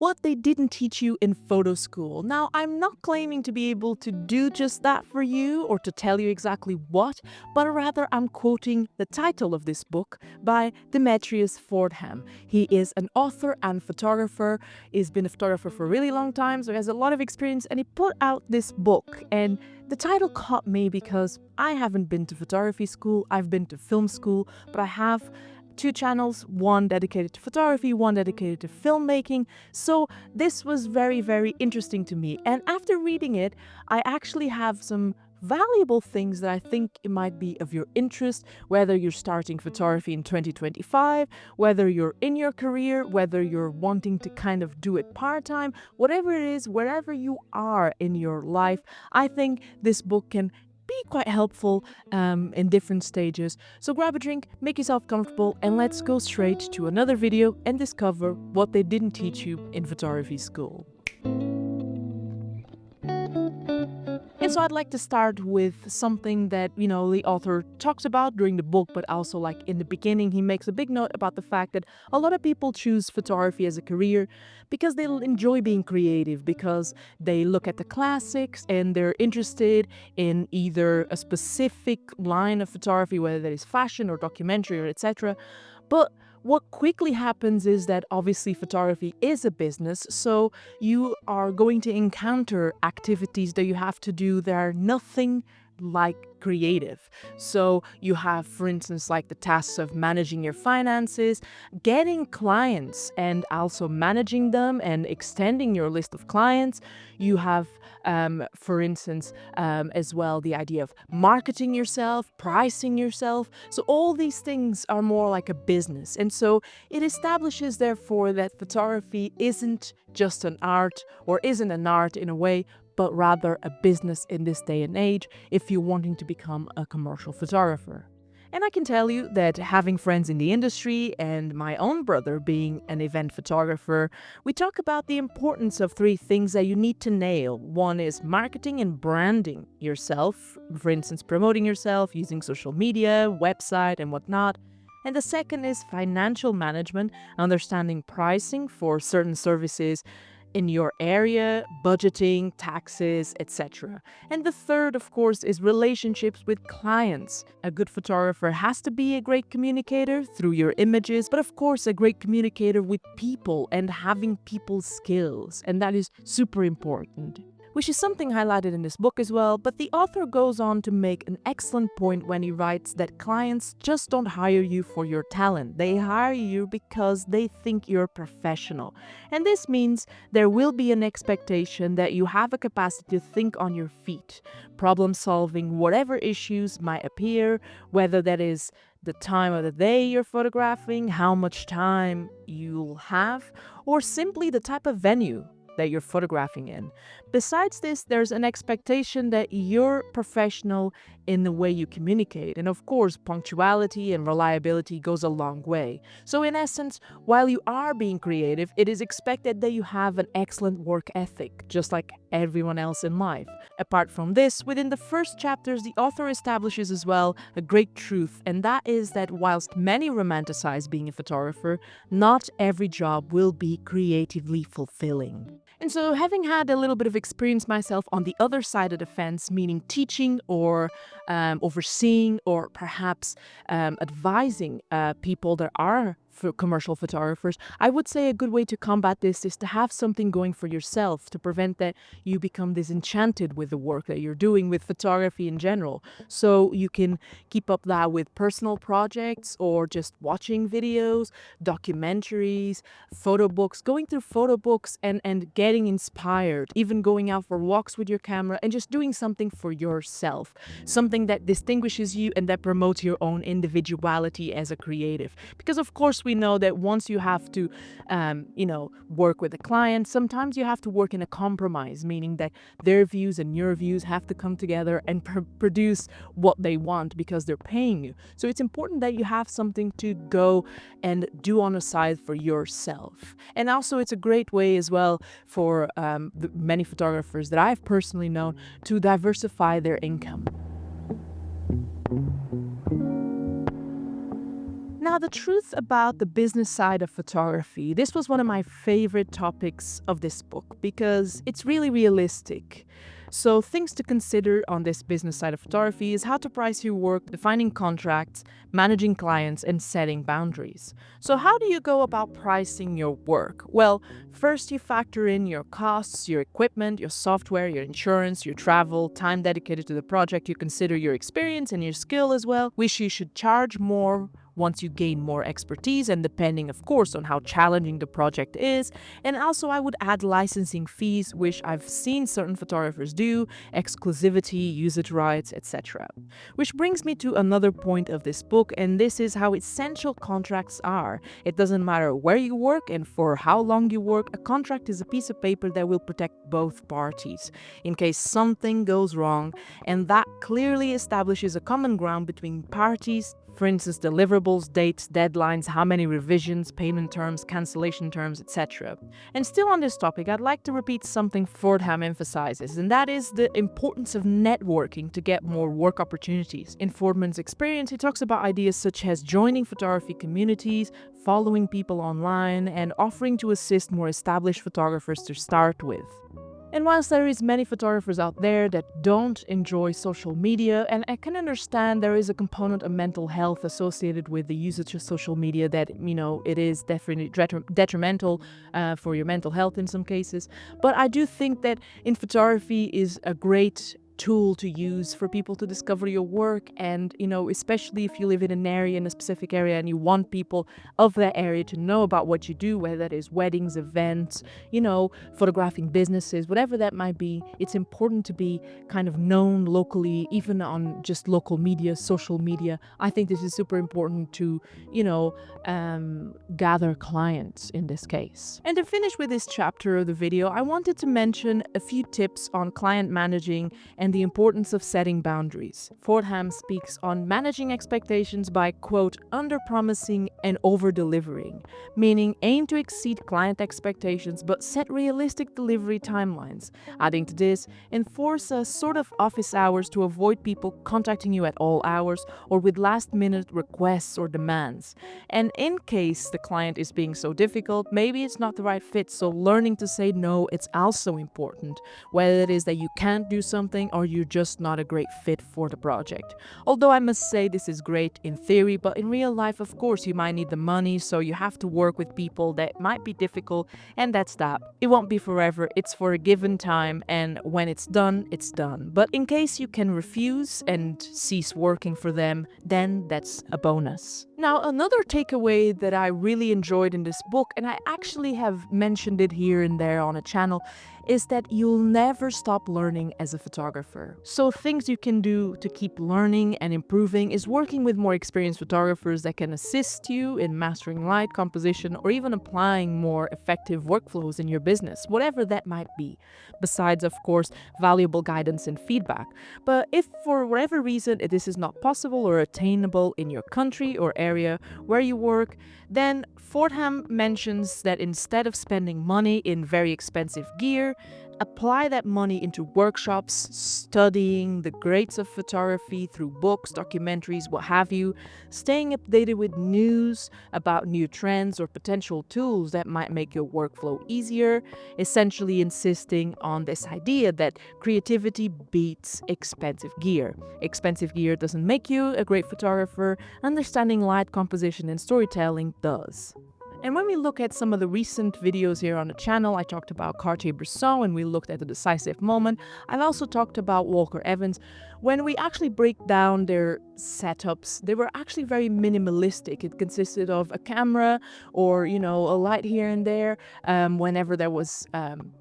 What they didn't teach you in photo school. Now, I'm not claiming to be able to do just that for you or to tell you exactly what, but rather I'm quoting the title of this book by Demetrius Fordham. He is an author and photographer. He's been a photographer for a really long time, so he has a lot of experience, and he put out this book. And the title caught me because I haven't been to photography school, I've been to film school, but I have two channels, one dedicated to photography, one dedicated to filmmaking. So this was very, very interesting to me. And after reading it, I actually have some valuable things that I think it might be of your interest, whether you're starting photography in 2025, whether you're in your career, whether you're wanting to kind of do it part-time, whatever it is, wherever you are in your life, I think this book can be quite helpful in different stages. So grab a drink, make yourself comfortable, and let's go straight to another video and discover what they didn't teach you in photography school. And so I'd like to start with something that, the author talks about during the book, but also like in the beginning, he makes a big note about the fact that a lot of people choose photography as a career because they enjoy being creative, because they look at the classics and they're interested in either a specific line of photography, whether that is fashion or documentary or etc. But what quickly happens is that obviously photography is a business, so you are going to encounter activities that you have to do that are nothing like creative. So you have, for instance, like the tasks of managing your finances, getting clients and also managing them and extending your list of clients. You have, for instance, as well, the idea of marketing yourself, pricing yourself. So all these things are more like a business. And so it establishes, therefore, that photography isn't just an art, or isn't an art in a way, but rather a business in this day and age if you're wanting to become a commercial photographer. And I can tell you that having friends in the industry and my own brother being an event photographer, we talk about the importance of three things that you need to nail. One is marketing and branding yourself, for instance, promoting yourself using social media, website, and whatnot. And the second is financial management, understanding pricing for certain services in your area, budgeting, taxes, etc. And the third, of course, is relationships with clients. A good photographer has to be a great communicator through your images, but of course a great communicator with people and having people skills. And that is super important, which is something highlighted in this book as well. But the author goes on to make an excellent point when he writes that clients just don't hire you for your talent. They hire you because they think you're professional. And this means there will be an expectation that you have a capacity to think on your feet, problem solving whatever issues might appear, whether that is the time of the day you're photographing, how much time you'll have, or simply the type of venue that you're photographing in. Besides this, there's an expectation that you're professional in the way you communicate. And of course, punctuality and reliability goes a long way. So in essence, while you are being creative, it is expected that you have an excellent work ethic, just like everyone else in life. Apart from this, within the first chapters, the author establishes as well a great truth, and that is that whilst many romanticize being a photographer, not every job will be creatively fulfilling. And so, having had a little bit of experience myself on the other side of the fence, meaning teaching or overseeing or perhaps advising people that are for commercial photographers, I would say a good way to combat this is to have something going for yourself to prevent that you become disenchanted with the work that you're doing with photography in general. So you can keep up that with personal projects or just watching videos, documentaries, photo books, going through photo books and getting inspired, even going out for walks with your camera and just doing something for yourself, something that distinguishes you and that promotes your own individuality as a creative. Because of course we know that once you have to, work with a client, sometimes you have to work in a compromise, meaning that their views and your views have to come together and produce what they want because they're paying you. So it's important that you have something to go and do on the side for yourself. And also it's a great way as well for the many photographers that I've personally known to diversify their income. Now, the truth about the business side of photography, this was one of my favorite topics of this book because it's really realistic. So, things to consider on this business side of photography is how to price your work, defining contracts, managing clients, and setting boundaries. So, how do you go about pricing your work? Well, first you factor in your costs, your equipment, your software, your insurance, your travel, time dedicated to the project. You consider your experience and your skill as well, which you should charge more once you gain more expertise and depending of course on how challenging the project is. And also I would add licensing fees, which I've seen certain photographers do, exclusivity, usage rights, etc. Which brings me to another point of this book, and this is how essential contracts are. It doesn't matter where you work and for how long you work, a contract is a piece of paper that will protect both parties in case something goes wrong, and that clearly establishes a common ground between parties. For instance, deliverables, dates, deadlines, how many revisions, payment terms, cancellation terms, etc. And still on this topic, I'd like to repeat something Fordham emphasizes, and that is the importance of networking to get more work opportunities. In Fordman's experience, he talks about ideas such as joining photography communities, following people online, and offering to assist more established photographers to start with. And whilst there is many photographers out there that don't enjoy social media, and I can understand there is a component of mental health associated with the usage of social media that, it is definitely detrimental for your mental health in some cases. But I do think that in photography is a great tool to use for people to discover your work, and especially if you live in a specific area and you want people of that area to know about what you do, whether that is weddings, events, photographing businesses, whatever that might be. It's important to be kind of known locally, even on just local media, social media. I think this is super important to gather clients in this case. And to finish with this chapter of the video, I wanted to mention a few tips on client managing and the importance of setting boundaries. Fordham speaks on managing expectations by, quote, under-promising and over-delivering, meaning aim to exceed client expectations but set realistic delivery timelines. Adding to this, enforce a sort of office hours to avoid people contacting you at all hours or with last-minute requests or demands. And in case the client is being so difficult, maybe it's not the right fit, so learning to say no, it's also important, whether it is that you can't do something or you're just not a great fit for the project. Although I must say this is great in theory, but in real life, of course, you might need the money, so you have to work with people that might be difficult, and that's that. It won't be forever, it's for a given time, and when it's done, it's done. But in case you can refuse and cease working for them, then that's a bonus. Now, another takeaway that I really enjoyed in this book, and I actually have mentioned it here and there on a channel, is that you'll never stop learning as a photographer. So things you can do to keep learning and improving is working with more experienced photographers that can assist you in mastering light, composition, or even applying more effective workflows in your business, whatever that might be. Besides, of course, valuable guidance and feedback. But if for whatever reason this is not possible or attainable in your country or area where you work, then Fordham mentions that instead of spending money in very expensive gear, apply that money into workshops, studying the greats of photography through books, documentaries, what have you, staying updated with news about new trends or potential tools that might make your workflow easier, essentially insisting on this idea that creativity beats expensive gear. Expensive gear doesn't make you a great photographer, understanding light, composition, and storytelling does. And when we look at some of the recent videos here on the channel, I talked about Cartier-Bresson and we looked at the decisive moment. I've also talked about Walker Evans. When we actually break down their setups, they were actually very minimalistic. It consisted of a camera or, a light here and there whenever there was, an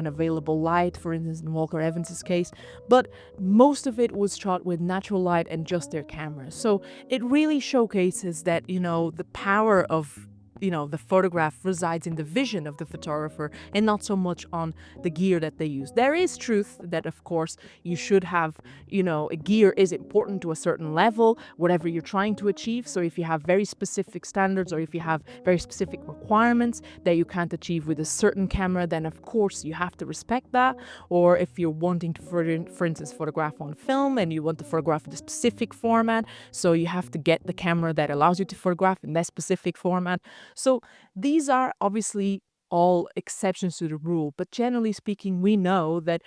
available light, for instance, in Walker Evans's case. But most of it was shot with natural light and just their cameras. So it really showcases that, the power of the photograph resides in the vision of the photographer and not so much on the gear that they use. There is truth that, of course, you should have, a gear is important to a certain level, whatever you're trying to achieve. So if you have very specific standards or if you have very specific requirements that you can't achieve with a certain camera, then of course you have to respect that. Or if you're wanting to, for instance, photograph on film and you want to photograph in a specific format, so you have to get the camera that allows you to photograph in that specific format. So these are obviously all exceptions to the rule, but generally speaking, we know that,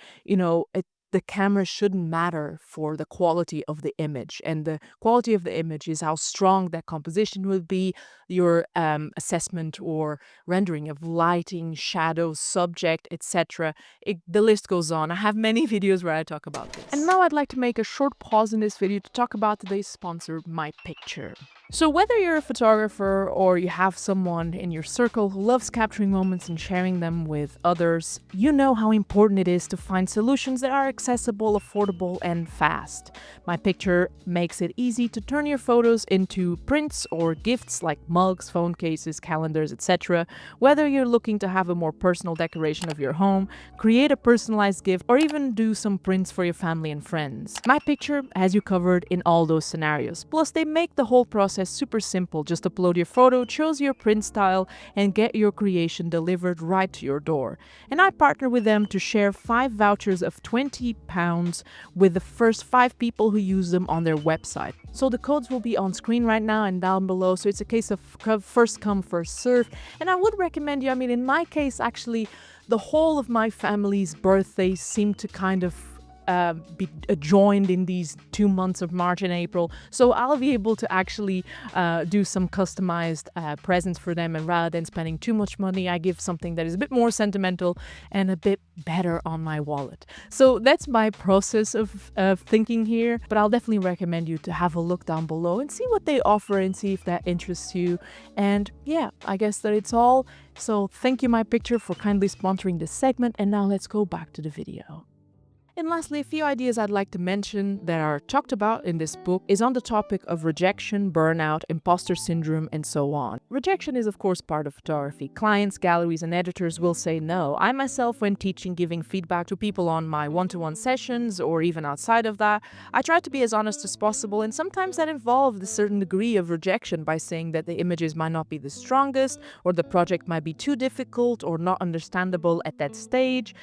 the camera shouldn't matter for the quality of the image. And the quality of the image is how strong that composition will be, your assessment or rendering of lighting, shadows, subject, etc. The list goes on. I have many videos where I talk about this. And now I'd like to make a short pause in this video to talk about today's sponsor, My Picture. So whether you're a photographer or you have someone in your circle who loves capturing moments and sharing them with others, you know how important it is to find solutions that are accessible, affordable, and fast. My Picture makes it easy to turn your photos into prints or gifts like mugs, phone cases, calendars, etc. Whether you're looking to have a more personal decoration of your home, create a personalized gift, or even do some prints for your family and friends. My Picture has you covered in all those scenarios. Plus, they make the whole process super simple. Just upload your photo, choose your print style, and get your creation delivered right to your door. And I partner with them to share 5 vouchers of £20 with the first 5 people who use them on their website. So the codes will be on screen right now and down below. So it's a case of first come, first serve. And I would recommend you, in my case, actually, the whole of my family's birthdays seem to kind of be joined in these 2 months of March and April. So I'll be able to actually do some customized presents for them. And rather than spending too much money, I give something that is a bit more sentimental and a bit better on my wallet. So that's my process of thinking here. But I'll definitely recommend you to have a look down below and see what they offer and see if that interests you. And yeah, I guess that it's all. So thank you, My Picture, for kindly sponsoring this segment. And now let's go back to the video. And lastly, a few ideas I'd like to mention that are talked about in this book is on the topic of rejection, burnout, imposter syndrome, and so on. Rejection is of course part of photography. Clients, galleries, and editors will say no. I myself, when teaching, giving feedback to people on my one-to-one sessions or even outside of that, I try to be as honest as possible, and sometimes that involves a certain degree of rejection by saying that the images might not be the strongest, or the project might be too difficult or not understandable at that stage.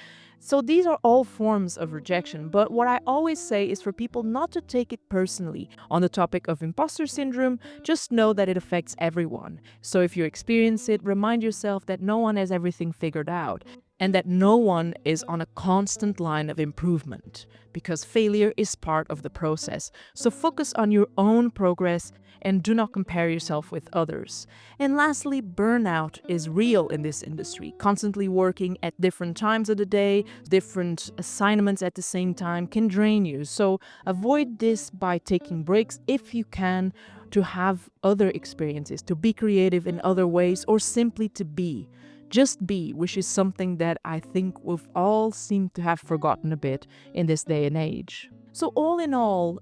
So these are all forms of rejection, but what I always say is for people not to take it personally. On the topic of imposter syndrome, just know that it affects everyone. So if you experience it, remind yourself that no one has everything figured out and that no one is on a constant line of improvement, because failure is part of the process. So focus on your own progress and do not compare yourself with others. And lastly, burnout is real in this industry. Constantly working at different times of the day, different assignments at the same time can drain you. So avoid this by taking breaks if you can, to have other experiences, to be creative in other ways, or simply to be. Just be, which is something that I think we've all seemed to have forgotten a bit in this day and age. So all in all,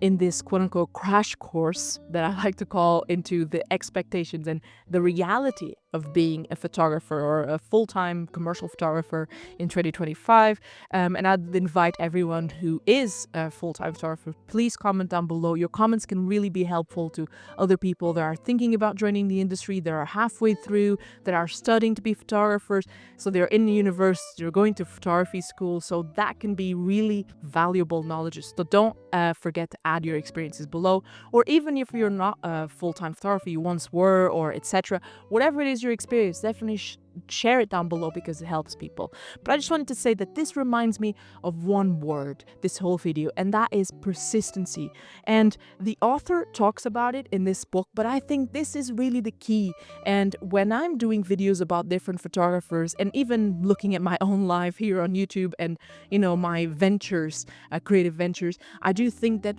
in this quote-unquote crash course that I like to call into the expectations and the reality of being a photographer or a full-time commercial photographer in 2025, and I'd invite everyone who is a full-time photographer, please comment down below. Your comments can really be helpful to other people that are thinking about joining the industry, that are halfway through, that are studying to be photographers, so they're in the university, they're going to photography school, so that can be really valuable knowledge. So don't forget to add your experiences below, or even if you're not a full-time photographer, you once were, or etc. Whatever it is your experience, definitely share it down below because it helps people. But I just wanted to say that this reminds me of one word, this whole video, and that is persistency. And the author talks about it in this book, but I think this is really the key. And when I'm doing videos about different photographers and even looking at my own life here on YouTube and, my ventures, creative ventures, I do think that,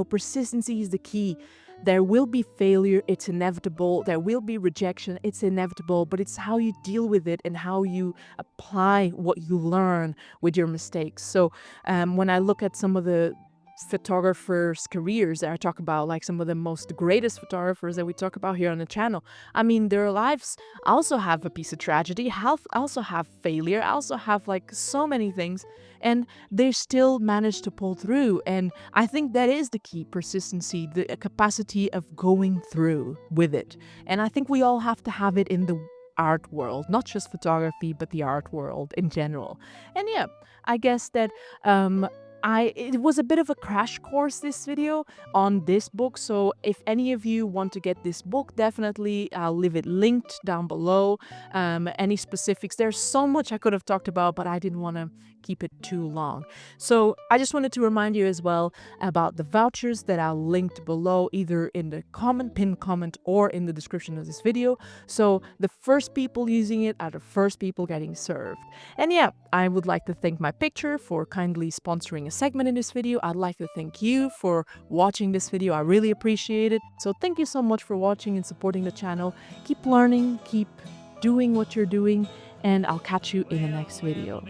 persistency is the key. There will be failure, it's inevitable. There will be rejection, it's inevitable, but it's how you deal with it and how you apply what you learn with your mistakes. So when I look at some of the photographers' careers that I talk about, like some of the most greatest photographers that we talk about here on the channel. I mean, their lives also have a piece of tragedy, also have failure, also have like so many things, and they still manage to pull through. And I think that is the key: persistency, the capacity of going through with it. And I think we all have to have it in the art world, not just photography, but the art world in general. And yeah, I guess that it was a bit of a crash course, this video, on this book. So if any of you want to get this book, definitely I'll leave it linked down below. Any specifics, there's so much I could have talked about, but I didn't want to keep it too long. So I just wanted to remind you as well about the vouchers that are linked below, either in the pinned comment or in the description of this video. So the first people using it are the first people getting served. And yeah, I would like to thank my picture for kindly sponsoring a segment in this video. I'd like to thank you for watching this video. I really appreciate it. So thank you so much for watching and supporting the channel. Keep learning, keep doing what you're doing, and I'll catch you in the next video.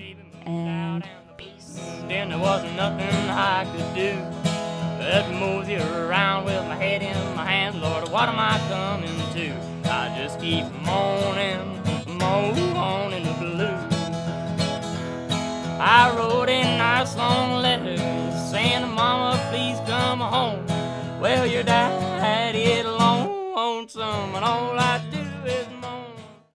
And peace. Then there wasn't nothing I could do but move you around with my head in my hands. Lord, what am I coming to? I just keep moaning in the blues. I wrote a nice long letter saying, Mama, please come home. Well, your daddy lonesome, and all I